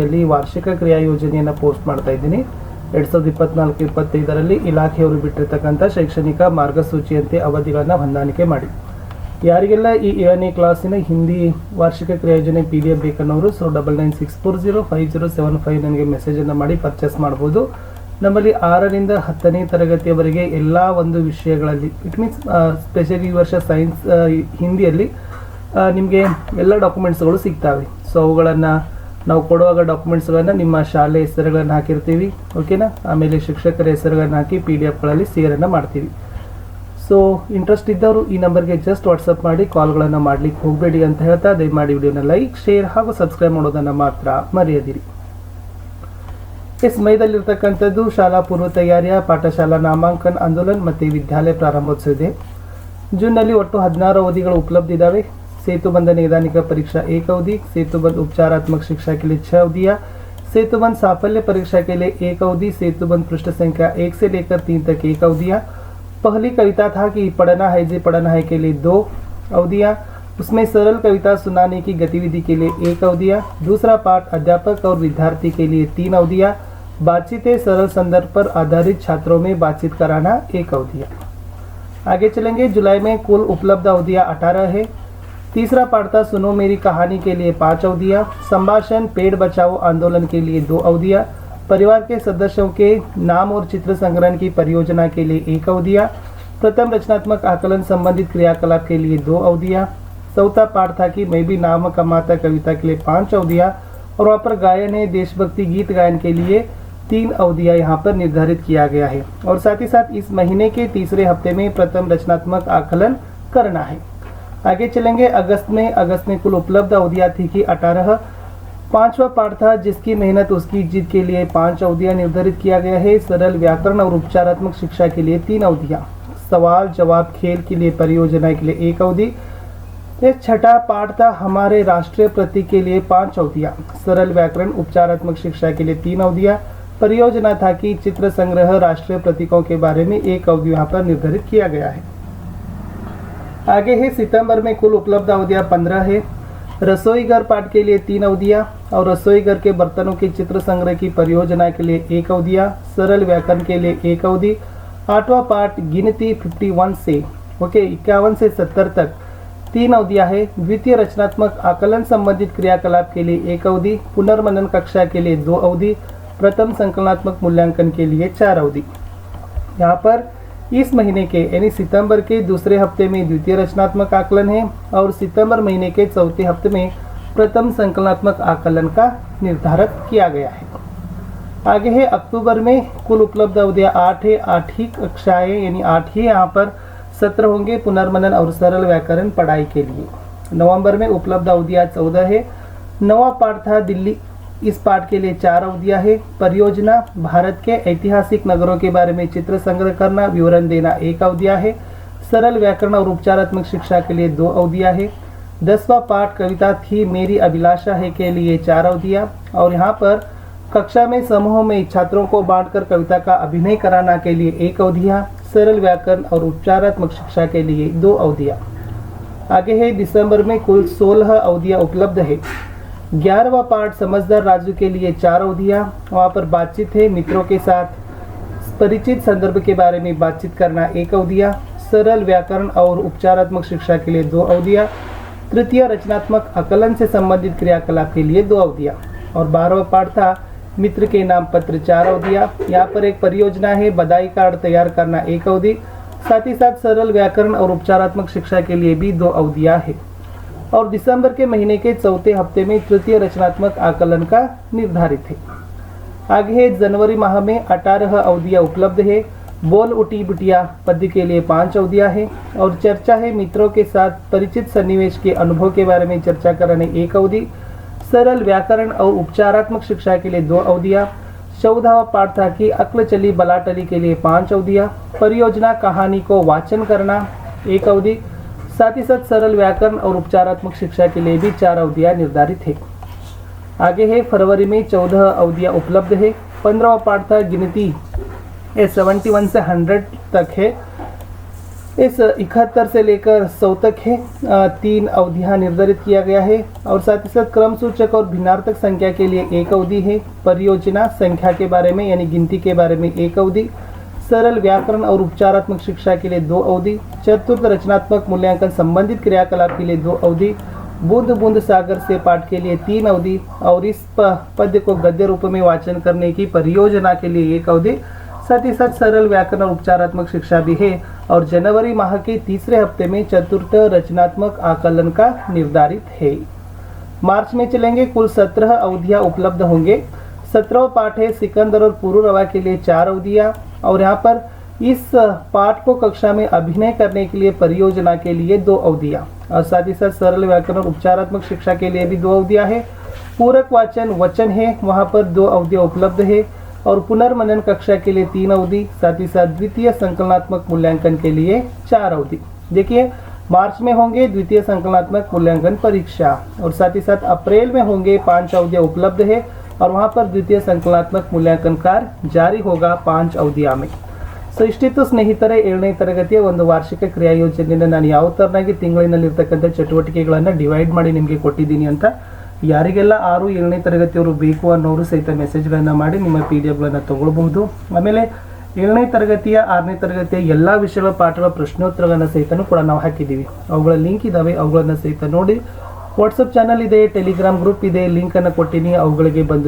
ಯಲ್ಲಿ ವಾರ್ಷಿಕ ಕ್ರಿಯಾ ಯೋಜನೆಯನ್ನು ಪೋಸ್ಟ್ ಮಾಡ್ತಾ ಇದ್ದೀನಿ 2024-25ರಲ್ಲಿ ಇಲಾಖೆಯವರು ಬಿಟ್ಟಿರ್ತಕ್ಕಂಥ ಶೈಕ್ಷಣಿಕ ಮಾರ್ಗಸೂಚಿಯಂತೆ ಅವಧಿಗಳನ್ನು ಹೊಂದಾಣಿಕೆ ಮಾಡಿ. ಯಾರಿಗೆಲ್ಲ ಈ 7ನೇ ಕ್ಲಾಸಿನ ಹಿಂದಿ ವಾರ್ಷಿಕ ಕ್ರಿಯಾ ಯೋಜನೆ PDF ಬೇಕನ್ನೋರು 99640507 ನನಗೆ ಮೆಸೇಜನ್ನು ಮಾಡಿ ಪರ್ಚೇಸ್ ಮಾಡ್ಬೋದು. ನಮ್ಮಲ್ಲಿ 6ರಿಂದ 10ನೇ ತರಗತಿಯವರೆಗೆ ಎಲ್ಲ ಒಂದು ವಿಷಯಗಳಲ್ಲಿ ಇಟ್ ಮೀನ್ಸ್ ಸ್ಪೆಷಲಿ ಈ ವರ್ಷ ಸೈನ್ಸ್ ಹಿಂದಿಯಲ್ಲಿ ನಿಮಗೆ ಎಲ್ಲ ಡಾಕ್ಯುಮೆಂಟ್ಸ್ಗಳು ಸಿಗ್ತವೆ. ಸೊ ಅವುಗಳನ್ನು ನಾವು ಕೊಡುವಾಗ ಡಾಕ್ಯುಮೆಂಟ್ಸ್ಗಳನ್ನು ನಿಮ್ಮ ಶಾಲೆ ಹೆಸರುಗಳನ್ನು ಹಾಕಿರ್ತೀವಿ, ಓಕೆನಾ. ಆಮೇಲೆ ಶಿಕ್ಷಕರ ಹೆಸರುಗಳನ್ನು ಹಾಕಿ PDFಗಳಲ್ಲಿ ಶೇರನ್ನು ಮಾಡ್ತೀವಿ. ಸೊ ಇಂಟ್ರೆಸ್ಟ್ ಇದ್ದವರು ಈ ನಂಬರ್ಗೆ ಜಸ್ಟ್ ವಾಟ್ಸಪ್ ಮಾಡಿ ಕಾಲ್ಗಳನ್ನು ಮಾಡಲಿಕ್ಕೆ ಹೋಗಬೇಡಿ ಅಂತ ಹೇಳ್ತಾ ದಯಮಾಡಿ ವಿಡಿಯೋನ ಲೈಕ್, ಶೇರ್ ಹಾಗೂ ಸಬ್ಸ್ಕ್ರೈಬ್ ಮಾಡೋದನ್ನು ಮಾತ್ರ ಮರೆಯದಿರಿ. ಮೈದಲ್ಲಿರ್ತಕ್ಕಂಥದ್ದು ಶಾಲಾ ಪೂರ್ವ ತಯಾರಿಯ ಪಾಠಶಾಲಾ ನಾಮಾಂಕನ ಆಂದೋಲನ ಮತ್ತು ವಿದ್ಯಾಲಯ ಪ್ರಾರಂಭೋತ್ಸವ ಇದೆ. ಜೂನ್ನಲ್ಲಿ ಒಟ್ಟು 16 ಅವಧಿಗಳು ಉಪಲಬ್ಧ ಇದ್ದಾವೆ. सेतुबंध नैदानिक परीक्षा 1 अवधि, सेतुबंध उपचारात्मक शिक्षा के लिए 6 अवधियाँ, सेतुबंध साफल्य परीक्षा के लिए 1 अवधि, सेतुबंध पृष्ठ संख्या 1 से लेकर 3 तक 1 अवधियाँ. पहली कविता था कि पढ़ना है जी पढ़ना है के लिए 2 अवधियाँ. उसमें सरल कविता सुनाने की गतिविधि के लिए 1 अवधियाँ. दूसरा पाठ अध्यापक और विद्यार्थी के लिए 3 अवधियाँ. बातचीत सरल संदर्भ पर आधारित छात्रों में बातचीत कराना 1 अवधियाँ. आगे चलेंगे. जुलाई में कुल उपलब्ध अवधियाँ 18 है. तीसरा पाठ था सुनो मेरी कहानी के लिए 5 अवधियाँ. संभाषण पेड़ बचाओ आंदोलन के लिए 2 अवधियाँ. परिवार के सदस्यों के नाम और चित्र संग्रहण की परियोजना के लिए 1 अवधियाँ. प्रथम रचनात्मक आकलन संबंधित क्रियाकलाप के लिए 2 अवधियाँ. चौथा पाठ था कि मैं भी नाम कमाता कविता के लिए 5 अवधियाँ. और वहाँ पर गायन है देशभक्ति गीत गायन के लिए 3 अवधियाँ यहाँ पर निर्धारित किया गया है. और साथ ही साथ इस महीने के तीसरे हफ्ते में प्रथम रचनात्मक आकलन करना है. आगे चलेंगे. अगस्त में कुल उपलब्ध अवधियाँ थी कि 18. 5वां पाठ था जिसकी मेहनत उसकी जीत के लिए 5 अवधियाँ निर्धारित किया गया है. सरल व्याकरण और उपचारात्मक शिक्षा के लिए 3 अवधियाँ. सवाल जवाब खेल के लिए परियोजना के लिए 1 अवधि. 6ठा पाठ था हमारे राष्ट्रीय प्रतीक के लिए 5 अवधियाँ. सरल व्याकरण उपचारात्मक शिक्षा के लिए 3 अवधियाँ. परियोजना था कि चित्र संग्रह राष्ट्रीय प्रतीकों के बारे में 1 अवधि यहाँ पर निर्धारित किया गया है. आगे है सितंबर में कुल उपलब्ध अवधियाँ 15 है. रसोई घर पाठ के लिए 3 अवधियाँ और रसोई घर के बर्तनों के चित्र संग्रह की परियोजना के लिए 1 अवधियाँ. सरल व्याकरण के लिए 1 अवधि. 8वां पाठ गिनती 51 से 51 से 70 तक 3 अवधियाँ है. द्वितीय रचनात्मक आकलन संबंधित क्रियाकलाप के लिए 1 अवधि. पुनर्मनन कक्षा के लिए 2 अवधि. प्रथम संकलनात्मक मूल्यांकन के लिए 4 अवधि. यहाँ पर इस महीने के यानी सितंबर के दूसरे हफ्ते में द्वितीय रचनात्मक आकलन है और सितंबर महीने के चौथे हफ्ते में प्रथम संकलनात्मक आकलन का निर्धारित किया गया है. आगे है अक्टूबर में कुल उपलब्ध अवधियाँ 8 है. 8 ही कक्षाएँ यानी 8 ही यहाँ पर सत्र होंगे पुनर्मनन और सरल व्याकरण पढ़ाई के लिए. नवंबर में उपलब्ध अवधियाँ 14 है. 9वां पाठ था दिल्ली. इस पाठ के लिए 4 अवधियाँ है. परियोजना भारत के ऐतिहासिक नगरों के बारे में चित्र संग्रह करना विवरण देना 1 अवधियाँ है. सरल व्याकरण और उपचारात्मक शिक्षा के लिए 2 अवधियाँ है. 10वां पाठ कविता थी मेरी अभिलाषा है के लिए 4 अवधियाँ. और यहाँ पर कक्षा में समूह में छात्रों को बांटकर कविता का अभिनय कराना के लिए 1 अवधियाँ. सरल व्याकरण और उपचारात्मक शिक्षा के लिए 2 अवधियाँ. आगे है दिसंबर में कुल 16 अवधियाँ उपलब्ध है. 11वां पाठ समझदार राजू के लिए 4 अवधियाँ. वहाँ पर बातचीत है मित्रों के साथ परिचित संदर्भ के बारे में बातचीत करना 1 अवधियाँ. सरल व्याकरण और उपचारात्मक शिक्षा के लिए 2 अवधियाँ. तृतीय रचनात्मक आकलन से संबंधित क्रियाकलाप के लिए 2 अवधियाँ. और 12वां पाठ था मित्र के नाम पत्र 4 अवधियाँ. यहाँ पर एक परियोजना है बधाई कार्ड तैयार करना 1 अवधि. साथ ही साथ सरल व्याकरण और उपचारात्मक शिक्षा के लिए भी 2 अवधियाँ है. और दिसंबर के महीने के चौथे हफ्ते में तृतीय रचनात्मक आकलन का निर्धारित है. आगे है जनवरी माह में 18 अवधियाँ उपलब्ध है. बोल उठी बिटिया पद्य के लिए 5 अवधियाँ है. और चर्चा है मित्रों के साथ परिचित सन्निवेश के अनुभव के बारे में चर्चा करने 1 अवधि. सरल व्याकरण और उपचारात्मक शिक्षा के लिए 2 अवधियाँ. 14वां पाठ था कि अक्ल चली बला टली के लिए 5 अवधियाँ. परियोजना कहानी को वाचन करना 1 अवधि. साथ ही साथ सरल व्याकरण और उपचारात्मक शिक्षा के लिए भी 4 अवधियाँ निर्धारित है. आगे है फरवरी में 14 अवधियाँ उपलब्ध है. 15वां पाठ था गिनती 71 से 100 तक है. इस 71 से लेकर 100 तक है। 3 अवधियां निर्धारित किया गया है और साथ ही साथ क्रम सूचक और भिन्नार्थक संख्या के लिए एक अवधि है। परियोजना संख्या के बारे में यानी गिनती के बारे में एक अवधि, सरल व्याकरण और उपचारात्मक शिक्षा के लिए 2 अवधि, चतुर्थ रचनात्मक मूल्यांकन संबंधित क्रियाकलाप के लिए 2 अवधि, बूंद बूंद सागर से पाठ के लिए 3 अवधि और इस पद्य को गद्य रूप में वाचन करने की परियोजना के लिए 1 अवधि, साथ ही साथ सरल व्याकरण और उपचारात्मक शिक्षा भी है। और जनवरी माह के तीसरे हफ्ते में चतुर्थ रचनात्मक आकलन का निर्धारित है। मार्च में चलेंगे, कुल 17 अवधियां उपलब्ध होंगे। 17वां पाठ है सिकंदर और पुरूरवा के लिए 4 अवधियां और यहाँ पर इस पाठ को कक्षा में अभिनय करने के लिए परियोजना के लिए 2 अवधियां और साथ ही साथ सरल व्याकरण और उपचारात्मक शिक्षा के लिए भी 2 अवधियां है। पूरक वाचन वचन है, वहां पर 2 अवधियां उपलब्ध है और पुनर्मनन कक्षा के लिए 3 अवधि, साथ ही साथ द्वितीय संकलनात्मक मूल्यांकन के लिए 4 अवधि। देखिए मार्च में होंगे द्वितीय संकलनात्मक मूल्यांकन परीक्षा और साथ ही साथ अप्रैल में होंगे 5 अवधियां उपलब्ध है और वहां पर द्वितीय संकलनात्मक मूल्यांकन कार्य जारी होगा 5 ಅವಧಿಯ में। ಸೊ ಇಷ್ಟಿತ್ತು ಸ್ನೇಹಿತರೆ 7ನೇ ತರಗತಿಯ ಒಂದು ವಾರ್ಷಿಕ ಕ್ರಿಯಾ ಯೋಜನೆಯನ್ನು ನಾನು ಯಾವ ತರನಾಗಿ ತಿಂಗಳಿನಲ್ಲಿರ್ತಕ್ಕಂಥ ಚಟುವಟಿಕೆಗಳನ್ನು ಡಿವೈಡ್ ಮಾಡಿ ನಿಮಗೆ ಕೊಟ್ಟಿದ್ದೀನಿ ಅಂತ ಯಾರಿಗೆಲ್ಲ 6 7ನೇ ತರಗತಿಯವರು ಬೇಕು ಅನ್ನೋರು ಸಹಿತ ಮೆಸೇಜ್ಗಳನ್ನು ಮಾಡಿ ನಿಮ್ಮ PDF ತಗೊಳ್ಬಹುದು। ಆಮೇಲೆ 7ನೇ ತರಗತಿಯ 6ನೇ ತರಗತಿಯ ಎಲ್ಲ ವಿಷಯಗಳ ಪಾಠಗಳ ಪ್ರಶ್ನೋತ್ತರಗಳನ್ನು ಸಹಿತನೂ ಕೂಡ ನಾವು ಹಾಕಿದ್ದೀವಿ। ಅವುಗಳ ಲಿಂಕ್ ಇದಾವೆ, ಅವುಗಳನ್ನು ಸಹಿತ ನೋಡಿ। ವಾಟ್ಸಪ್ ಚಾನಲ್ ಇದೆ, ಟೆಲಿಗ್ರಾಮ್ ಗ್ರೂಪ್ ಇದೆ, ಲಿಂಕ್ ಅನ್ನು ಕೊಟ್ಟಿನಿ, ಅವುಗಳಿಗೆ ಬಂದು